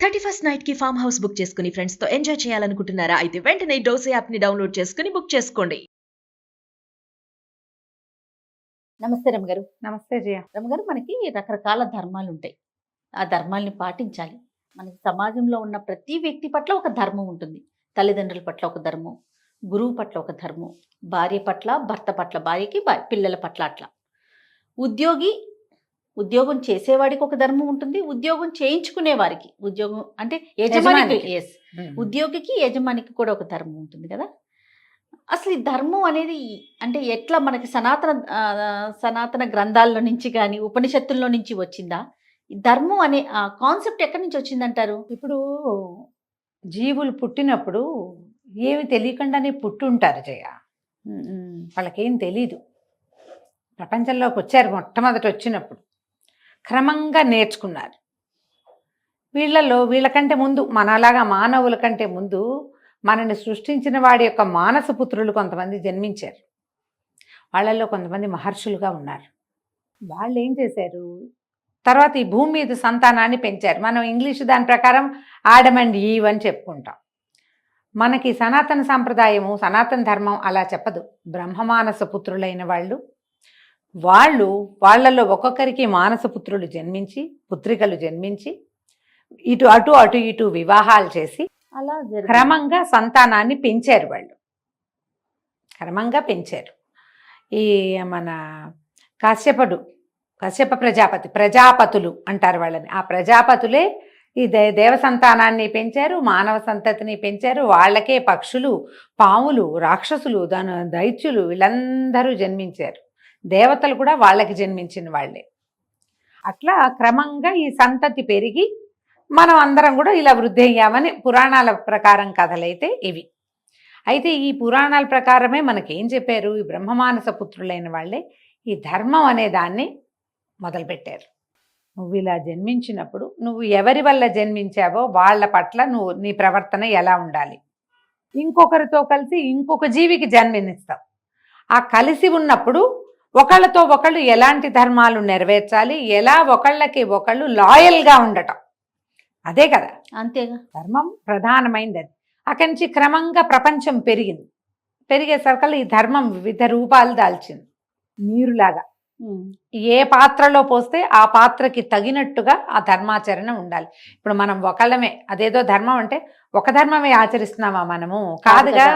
31st night కి farm house book చేసుకుని friends తో ఎంజాయ్ చేయాలనుకుంటున్నారా? అయితే వెంటనే డోసే యాప్ ని డౌన్లోడ్ చేసుకుని బుక్ చేసుకోండి. నమస్తే రమగారు. నమస్తే జయ. రమగారు, మనకి రకరకాల ధర్మాలు ఉంటాయి. ఆ ధర్మాల్ని పాటించాలి. మనకి సమాజంలో ఉన్న ప్రతి వ్యక్తి పట్ల ఒక ధర్మం ఉంటుంది. తల్లిదండ్రుల పట్ల ఒక ధర్మం, గురువు పట్ల ఒక ధర్మం, భార్య పట్ల, భర్త పట్ల, భార్యకి పిల్లల పట్ల అట్లా. ఉద్యోగం చేసేవాడికి ఒక ధర్మం ఉంటుంది, ఉద్యోగం చేయించుకునే వారికి, ఉద్యోగం అంటే యజమానికి, ఉద్యోగికి యజమానికి కూడా ఒక ధర్మం ఉంటుంది కదా. అసలు ఈ ధర్మం అనేది అంటే ఎట్లా మనకి సనాతన గ్రంథాల్లో నుంచి కానీ ఉపనిషత్తుల్లో నుంచి వచ్చిందా? ఈ ధర్మం అనే కాన్సెప్ట్ ఎక్కడి నుంచి వచ్చిందంటారు? ఇప్పుడు జీవులు పుట్టినప్పుడు ఏమి తెలియకుండానే పుట్టుంటారు జయ. వాళ్ళకేం తెలీదు. ప్రపంచంలోకి వచ్చారు మొట్టమొదటి వచ్చినప్పుడు, క్రమంగా నేర్చుకున్నారు. వీళ్ళకంటే ముందు, మనలాగా మానవుల కంటే ముందు మనని సృష్టించిన వాడి యొక్క మానస పుత్రులు కొంతమంది జన్మించారు. వాళ్ళల్లో కొంతమంది మహర్షులుగా ఉన్నారు. వాళ్ళు ఏం చేశారు, తర్వాత ఈ భూమి మీద సంతానాన్ని పెంచారు. మనం ఇంగ్లీష్ దాని ప్రకారం ఆడమ్ అండ్ ఈవ్ అని చెప్పుకుంటాం. మనకి సనాతన సాంప్రదాయము, సనాతన ధర్మం అలా చెప్పదు. బ్రహ్మమానస పుత్రులైన వాళ్ళల్లో ఒక్కొక్కరికి మానస పుత్రులు జన్మించి, పుత్రికలు జన్మించి, అటు ఇటు వివాహాలు చేసి అలా క్రమంగా సంతానాన్ని పెంచారు. వాళ్ళు క్రమంగా పెంచారు. ఈ మన కశ్యప ప్రజాపతులు అంటారు వాళ్ళని. ఆ ప్రజాపతులే ఈ దేవ సంతానాన్ని పెంచారు, మానవ సంతతిని పెంచారు. వాళ్ళకే పక్షులు, పాములు, రాక్షసులు, దైత్యులు వీళ్ళందరూ జన్మించారు. దేవతలు కూడా వాళ్ళకి జన్మించిన వాళ్ళే. అట్లా క్రమంగా ఈ సంతతి పెరిగి మనం అందరం కూడా ఇలా వృద్ధి అయ్యామని పురాణాల ప్రకారం కథలైతే ఇవి. అయితే ఈ పురాణాల ప్రకారమే మనకేం చెప్పారు, ఈ బ్రహ్మమానస పుత్రులైన వాళ్ళే ఈ ధర్మం అనే దాన్ని మొదలుపెట్టారు. నువ్వు ఇలా జన్మించినప్పుడు నువ్వు ఎవరి వల్ల జన్మించావో వాళ్ళ పట్ల నీ ప్రవర్తన ఎలా ఉండాలి, ఇంకొకరితో కలిసి ఇంకొక జీవికి జన్మనిస్తావు. ఆ కలిసి ఉన్నప్పుడు ఒకళ్ళతో ఒకళ్ళు ఎలాంటి ధర్మాలు నెరవేర్చాలి, ఎలా ఒకళ్ళకి ఒకళ్ళు లాయల్గా ఉండటం, అదే కదా అంతేగా ధర్మం ప్రధానమైంది. అది అక్కడి నుంచి క్రమంగా ప్రపంచం పెరిగేసరికల్లా ఈ ధర్మం వివిధ రూపాలు దాల్చింది. నీరులాగా ఏ పాత్రలో పోస్తే ఆ పాత్రకి తగినట్టుగా ఆ ధర్మాచరణ ఉండాలి. ఇప్పుడు మనం ఒకళ్ళమే, అదేదో ధర్మం అంటే ఒక ధర్మమే ఆచరిస్తున్నామా మనము? కాదుగా.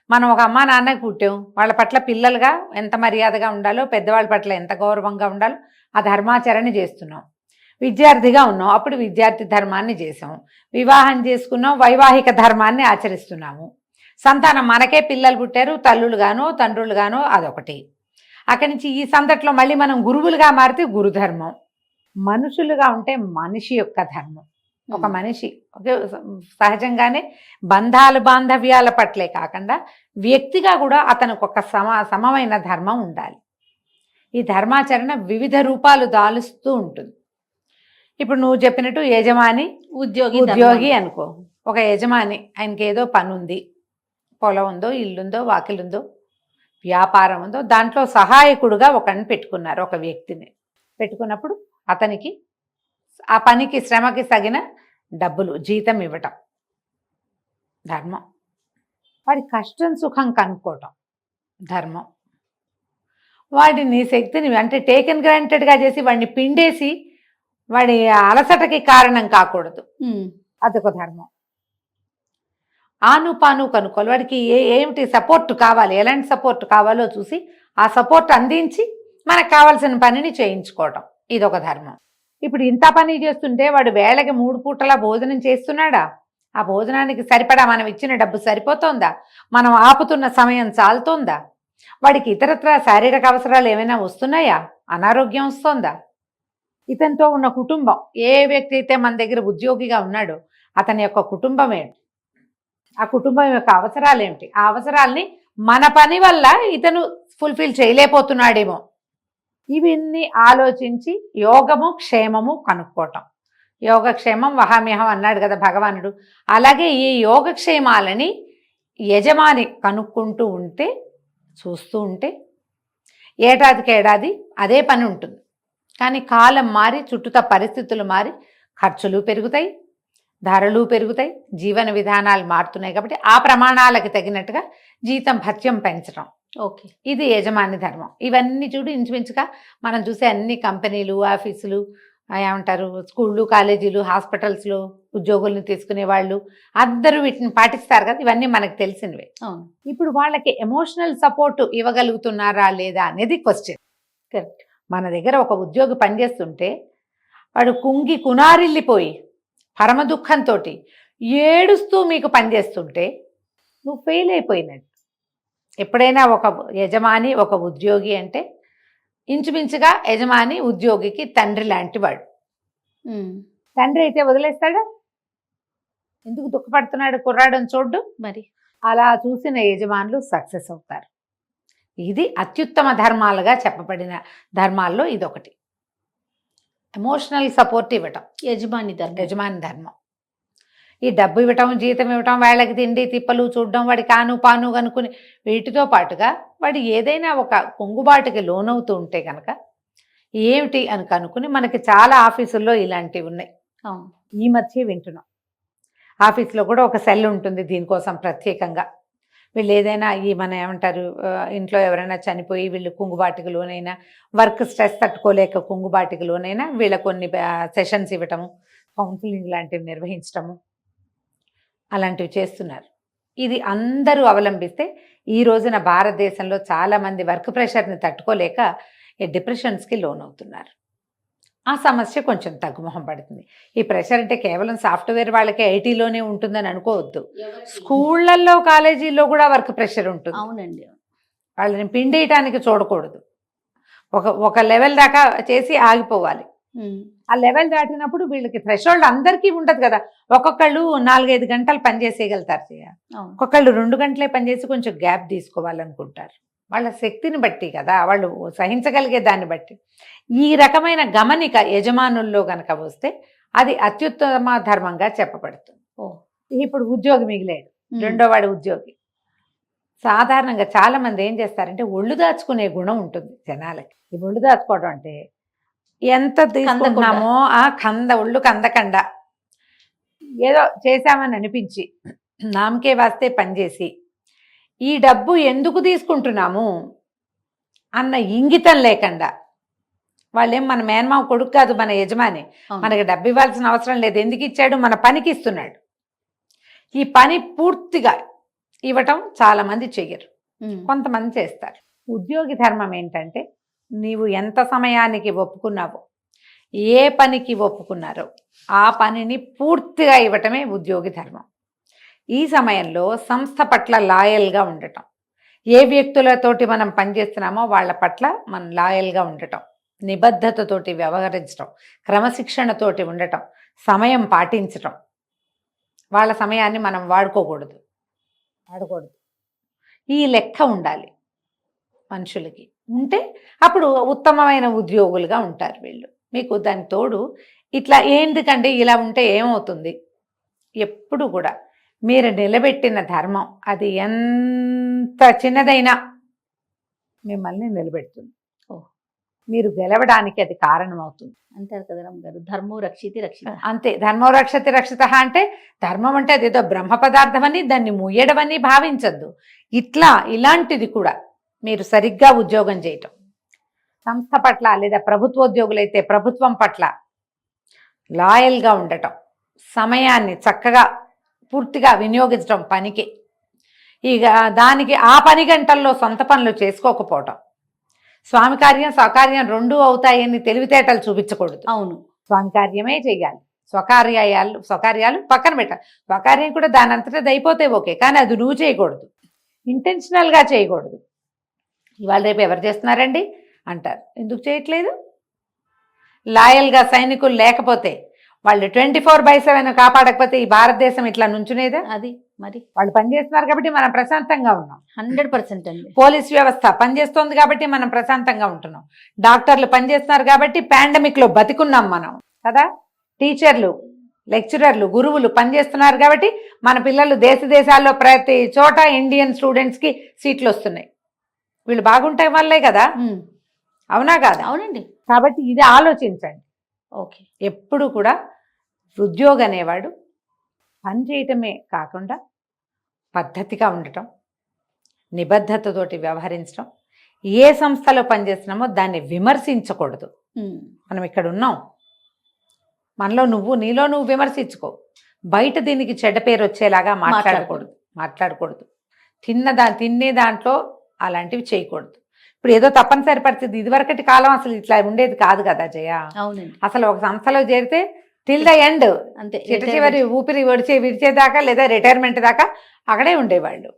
మనం ఒక అమ్మా నాన్నకి పుట్టాం, వాళ్ళ పట్ల పిల్లలుగా ఎంత మర్యాదగా ఉండాలో, పెద్దవాళ్ళ పట్ల ఎంత గౌరవంగా ఉండాలో ఆ ధర్మాచరణ చేస్తున్నాం. విద్యార్థిగా ఉన్నాం, అప్పుడు విద్యార్థి ధర్మాన్ని చేసాం. వివాహం చేసుకున్నాం, వైవాహిక ధర్మాన్ని ఆచరిస్తున్నాము. సంతానం, మనకే పిల్లలు పుట్టారు, తల్లులుగానో తండ్రులుగానో, అదొకటి. అక్కడి నుంచి ఈ సందట్లో మళ్ళీ మనం గురువులుగా మారితే గురుధర్మం. మనుషులుగా ఉంటే మనిషి యొక్క ధర్మం. ఒక మనిషి సహజంగానే బాంధవ్యాల పట్లే కాకుండా వ్యక్తిగా కూడా అతనికి ఒక సమమైన ధర్మం ఉండాలి. ఈ ధర్మాచరణ వివిధ రూపాలు దాలుస్తూ ఉంటుంది. ఇప్పుడు నువ్వు చెప్పినట్టు యజమాని, ఉద్యోగి అనుకో. ఒక యజమాని, ఆయనకి ఏదో పని ఉంది, పొలం ఉందో, ఇల్లుందో, వాకిలుందో, వ్యాపారం ఉందో, దాంట్లో సహాయకుడుగా ఒకరిని పెట్టుకున్నారు, ఒక వ్యక్తిని పెట్టుకున్నప్పుడు అతనికి ఆ పనికి, శ్రమకి తగిన డబ్బులు, జీతం ఇవ్వటం ధర్మం. వాడి కష్టం సుఖం కనుక్కోవటం ధర్మం. వాడిని శక్తిని అంటే టేకెన్ గ్రాంటెడ్గా చేసి వాడిని పిండేసి వాడి అలసటకి కారణం కాకూడదు, అదొక ధర్మం. ఆనుపాను కనుక్కోవాలి. వాడికి ఏమిటి సపోర్ట్ కావాలి, ఎలాంటి సపోర్ట్ కావాలో చూసి ఆ సపోర్ట్ అందించి మనకు కావాల్సిన పనిని చేయించుకోవటం, ఇదొక ధర్మం. ఇప్పుడు ఇంత పని చేస్తుంటే వాడు వేళకి 3 పూటలా భోజనం చేస్తున్నాడా? ఆ భోజనానికి సరిపడా మనం ఇచ్చిన డబ్బు సరిపోతుందా? మనం ఆపుతున్న సమయం చాలుతోందా? వాడికి ఇతరత్ర శారీరక అవసరాలు ఏమైనా వస్తున్నాయా? అనారోగ్యం వస్తుందా? ఇతనితో ఉన్న కుటుంబం, ఏ వ్యక్తి అయితే మన దగ్గర ఉద్యోగిగా ఉన్నాడో అతని యొక్క కుటుంబం ఏంటి, ఆ కుటుంబం యొక్క అవసరాలు ఏమిటి, ఆ అవసరాల్ని మన పని వల్ల ఇతను ఫుల్ఫిల్ చేయలేకపోతున్నాడేమో, ఇవన్నీ ఆలోచించి యోగము క్షేమము కనుక్కోవటం. యోగక్షేమం వహామ్యహం అన్నాడు కదా భగవానుడు. అలాగే ఈ యోగక్షేమాలని యజమాని కనుక్కుంటూ ఉంటే, చూస్తూ ఉంటే ఏడాదికి ఏడాది అదే పని ఉంటుంది. కానీ కాలం మారి, చుట్టూతా పరిస్థితులు మారి, ఖర్చులు పెరుగుతాయి, ధరలు పెరుగుతాయి, జీవన విధానాలు మారుతున్నాయి. కాబట్టి ఆ ప్రమాణాలకు తగినట్టుగా జీతం భత్యం పెంచడం, ఓకే. ఇది యజమాని ధర్మం. ఇవన్నీ చూడు ఇంచుమించుగా మనం చూసే అన్ని కంపెనీలు, ఆఫీసులు, ఏమంటారు, స్కూళ్ళు, కాలేజీలు, హాస్పిటల్స్లో ఉద్యోగుల్ని తీసుకునే వాళ్ళు అందరూ వీటిని పాటిస్తారు కదా. ఇవన్నీ మనకు తెలిసినవే. అవును, ఇప్పుడు వాళ్ళకి ఎమోషనల్ సపోర్ట్ ఇవ్వగలుగుతున్నారా లేదా అనేది క్వశ్చన్. కరెక్ట్. మన దగ్గర ఒక ఉద్యోగి పనిచేస్తుంటే వాడు కుంగి కునారిల్లిపోయి పరమ దుఃఖంతో ఏడుస్తూ మీకు పనిచేస్తుంటే నువ్వు ఫెయిల్ అయిపోయినట్టు. ఎప్పుడైనా ఒక యజమాని ఒక ఉద్యోగి అంటే ఇంచుమించుగా యజమాని ఉద్యోగికి తండ్రి లాంటి వాడు. తండ్రి అయితే వదిలేస్తాడా? ఎందుకు దుఃఖపడుతున్నాడు కుర్రాడని చూడ్డు. మరి అలా చూసిన యజమానులు సక్సెస్ అవుతారు. ఇది అత్యుత్తమ ధర్మాలుగా చెప్పబడిన ధర్మాల్లో ఇదొకటి. ఎమోషనల్ సపోర్ట్ ఇవ్వటం యజమాని యజమాని ధర్మం. ఈ డబ్బు ఇవ్వటం, జీతం ఇవ్వటం, వాళ్ళకి తిండి తిప్పలు చూడడం, వాడి కాను పాను కనుక్కుని వీటితో పాటుగా వాడు ఏదైనా ఒక కుంగుబాటుకి లోనవుతూ ఉంటే కనుక ఏమిటి అని కనుక్కుని మనకి చాలా ఆఫీసుల్లో ఇలాంటివి ఉన్నాయి. ఈ మధ్య వింటున్నాం. ఆఫీస్లో కూడా ఒక సెల్ ఉంటుంది దీనికోసం ప్రత్యేకంగా. వీళ్ళు ఏదైనా ఈ మన ఏమంటారు, ఇంట్లో ఎవరైనా చనిపోయి వీళ్ళు కుంగుబాటుకి లోనైనా, వర్క్ స్ట్రెస్ తట్టుకోలేక కుంగుబాటుకి లోనైనా వీళ్ళ కొన్ని సెషన్స్ ఇవ్వటము, కౌన్సిలింగ్ లాంటివి నిర్వహించటము, అలాంటివి చేస్తున్నారు. ఇది అందరూ అవలంబిస్తే ఈ రోజున భారతదేశంలో చాలామంది వర్క్ ప్రెషర్ని తట్టుకోలేక డిప్రెషన్స్కి లోన్ అవుతున్నారు. ఆ సమస్య కొంచెం తగ్గుముఖం పడుతుంది. ఈ ప్రెషర్ అంటే కేవలం సాఫ్ట్వేర్ వాళ్ళకి ఐటీలోనే ఉంటుందని అనుకోవద్దు. స్కూళ్ళల్లో, కాలేజీల్లో కూడా వర్క్ ప్రెషర్ ఉంటుంది. అవునండి. వాళ్ళని పిండేయటానికి చూడకూడదు. ఒక లెవెల్ దాకా చేసి ఆగిపోవాలి. ఆ లెవెల్ దాటినప్పుడు వీళ్ళకి థ్రెషోల్డ్ అందరికీ ఉండదు కదా. ఒక్కొక్కళ్ళు 4-5 గంటలు పనిచేసేయగలుగుతారు, ఒక్కొక్కళ్ళు 2 గంటలే పనిచేసి కొంచెం గ్యాప్ తీసుకోవాలనుకుంటారు. వాళ్ళ శక్తిని బట్టి కదా, వాళ్ళు సహించగలిగే దాన్ని బట్టి. ఈ రకమైన గమనిక యజమానుల్లో గనక వస్తే అది అత్యుత్తమ ధర్మంగా చెప్పబడుతుంది. ఇప్పుడు ఉద్యోగి మిగిలాడు, రెండో వాడి ఉద్యోగి. సాధారణంగా చాలా మంది ఏం చేస్తారంటే ఒళ్ళు దాచుకునే గుణం ఉంటుంది జనాలకి. ఈ ఒళ్ళు దాచుకోవడం అంటే ఎంత తీసుకుంటున్నామో ఒళ్ళు కందకుండా ఏదో చేశామని అనిపించి నామకే వాస్తే పనిచేసి ఈ డబ్బు ఎందుకు తీసుకుంటున్నాము అన్న ఇంగితం లేకుండా, వాళ్ళేం మన మేనమావ కొడుకు కాదు, మన యజమాని, మనకి డబ్బు ఇవ్వాల్సిన అవసరం లేదు, ఎందుకు ఇచ్చాడు, మన పనికి ఇస్తున్నాడు. ఈ పని పూర్తిగా ఇవ్వటం చాలా మంది చెయ్యరు, కొంతమంది చేస్తారు. ఉద్యోగి ధర్మం ఏంటంటే నీవు ఎంత సమయానికి ఒప్పుకున్నావో, ఏ పనికి ఒప్పుకున్నారో ఆ పనిని పూర్తిగా ఇవ్వటమే ఉద్యోగి ధర్మం. ఈ సమయంలో సంస్థ పట్ల లాయల్గా ఉండటం, ఏ వ్యక్తులతోటి మనం పనిచేస్తున్నామో వాళ్ళ పట్ల మనం లాయల్గా ఉండటం, నిబద్ధతతోటి వ్యవహరించటం, క్రమశిక్షణతోటి ఉండటం, సమయం పాటించటం. వాళ్ళ సమయాన్ని మనం వాడుకోకూడదు. ఈ లెక్క ఉండాలి మనుషులకి. ఉంటే అప్పుడు ఉత్తమమైన ఉద్యోగులుగా ఉంటారు వీళ్ళు. మీకు దాని తోడు ఇట్లా ఎందుకంటే ఇలా ఉంటే ఏమవుతుంది, ఎప్పుడు కూడా మీరు నిలబెట్టిన ధర్మం అది ఎంత చిన్నదైనా మిమ్మల్ని నిలబెడుతుంది. మీరు గెలవడానికి అది కారణం అవుతుంది. అంటారు కదా రమ్మగారు, ధర్మో రక్షితి రక్షిత. అంతే, ధర్మో రక్షతి రక్షిత అంటే ధర్మం అంటే అదేదో బ్రహ్మ పదార్థం అని దాన్ని ముయ్యడమని భావించద్దు. ఇలాంటిది కూడా మీరు సరిగ్గా ఉద్యోగం చేయటం, సంస్థ పట్ల లేదా ప్రభుత్వోద్యోగులైతే ప్రభుత్వం పట్ల లాయల్గా ఉండటం, సమయాన్ని చక్కగా పూర్తిగా వినియోగించడం పనికి. ఇక దానికి ఆ పని గంటల్లో సొంత పనులు చేసుకోకపోవటం, స్వామి కార్యం స్వకార్యం రెండూ అవుతాయని తెలివితేటలు చూపించకూడదు. అవును, స్వామి కార్యమే చెయ్యాలి. స్వకార్యాలు పక్కన పెట్టాలి. స్వకార్యం కూడా దాని అంతటా అయిపోతే ఓకే, కానీ అది నువ్వు చేయకూడదు, ఇంటెన్షనల్గా చేయకూడదు. ఇవాళ రేపు ఎవరు చేస్తున్నారండి అంటారు, ఎందుకు చేయట్లేదు? లాయల్గా సైనికులు లేకపోతే, వాళ్ళు 24/7 కాపాడకపోతే ఈ భారతదేశం ఇట్లా నుంచునేదా? అది మరి వాళ్ళు పనిచేస్తున్నారు కాబట్టి మనం ప్రశాంతంగా ఉన్నాం. 100% అండి. పోలీస్ వ్యవస్థ పనిచేస్తోంది కాబట్టి మనం ప్రశాంతంగా ఉంటున్నాం. డాక్టర్లు పనిచేస్తున్నారు కాబట్టి పాండమిక్లో బతికున్నాం మనం కదా. టీచర్లు, లెక్చరర్లు, గురువులు పనిచేస్తున్నారు కాబట్టి మన పిల్లలు దేశాల్లో ప్రతి చోట ఇండియన్ స్టూడెంట్స్కి సీట్లు వస్తున్నాయి. వీళ్ళు బాగుంటే వల్లే కదా, అవునా కాదా? అవునండి. కాబట్టి ఇది ఆలోచించండి. ఓకే, ఎప్పుడు కూడా ఉద్యోగి అనేవాడు పని చేయటమే కాకుండా పద్ధతిగా ఉండటం, నిబద్ధతతోటి వ్యవహరించడం, ఏ సంస్థలో పనిచేస్తున్నామో దాన్ని విమర్శించకూడదు. మనం ఇక్కడ ఉన్నాం, నీలో నువ్వు విమర్శించుకో, బయట దీనికి చెడ్డ పేరు వచ్చేలాగా మాట్లాడకూడదు. తినే దాంట్లో అలాంటివి చేయకూడదు. ఇప్పుడు ఏదో తప్పనిసరి పరిస్థితి, ఇదివరకటి కాలం అసలు ఇట్లా ఉండేది కాదు కదా జయ. అవునండి. అసలు ఒక సంస్థలో చేరితే టిల్ ద ఎండ్, అంతే, చివరి ఊపిరి విడిచేదాకా లేదా రిటైర్మెంట్ దాకా అక్కడే ఉండేవాళ్ళు.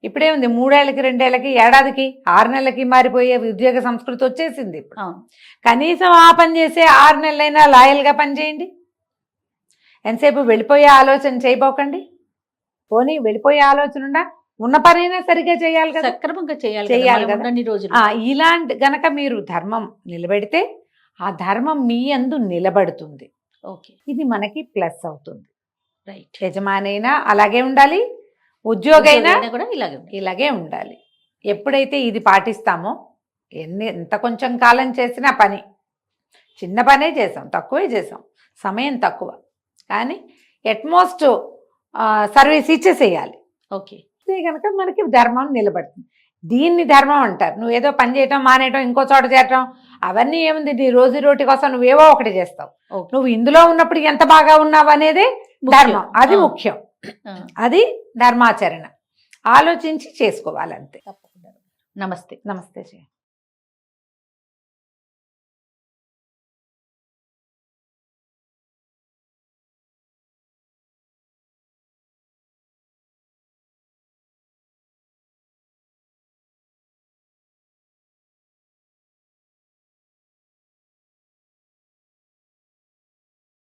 ఇప్పుడే ఉంది, 3 ఏళ్ళకి 2 ఏళ్ళకి ఏడాదికి 6 నెలలకి మారిపోయే ఉద్యోగ సంస్కృతి వచ్చేసింది ఇప్పుడు. కనీసం ఆ పని చేసే 6 నెలలైనా లాయల్గా పనిచేయండి. ఎంతసేపు వెళ్ళిపోయే ఆలోచన చేయబోకండి. పోనీ వెళ్ళిపోయే ఆలోచన ఉన్న పనైనా సరిగ్గా చేయాలి కదా, సక్రమంగా చేయాలి కదా. రోజులు ఇలాంటి గనక మీరు ధర్మం నిలబెడితే ఆ ధర్మం మీ యందు నిలబడుతుంది. ఓకే, ఇది మనకి ప్లస్ అవుతుంది. రైట్. యజమానైనా అలాగే ఉండాలి, ఉద్యోగైనా కూడా ఇలాగే ఉండాలి. ఎప్పుడైతే ఇది పాటిస్తామో ఎంత కొంచెం కాలం చేసినా పని, చిన్న పనే చేసాం, తక్కువే చేసాం, సమయం తక్కువ, కానీ ఎట్మోస్ట్ సర్వీస్ ఇచ్చేసేయాలి. ఓకే, కనుక మనకి ధర్మం నిలబడుతుంది. దీన్ని ధర్మం అంటారు. నువ్వు ఏదో పని చేయటం మానేయటం, ఇంకో చోట చేరటం, అవన్నీ ఏముంది, నీ రోజు రోటి కోసం నువ్వేవో ఒకటి చేస్తావు. నువ్వు ఇందులో ఉన్నప్పుడు ఎంత బాగా ఉన్నావు అనేది ధర్మం, అది ముఖ్యం. అది ధర్మాచరణ. ఆలోచించి చేసుకోవాలంతే. తప్పకుండా. నమస్తే. నమస్తే జయ.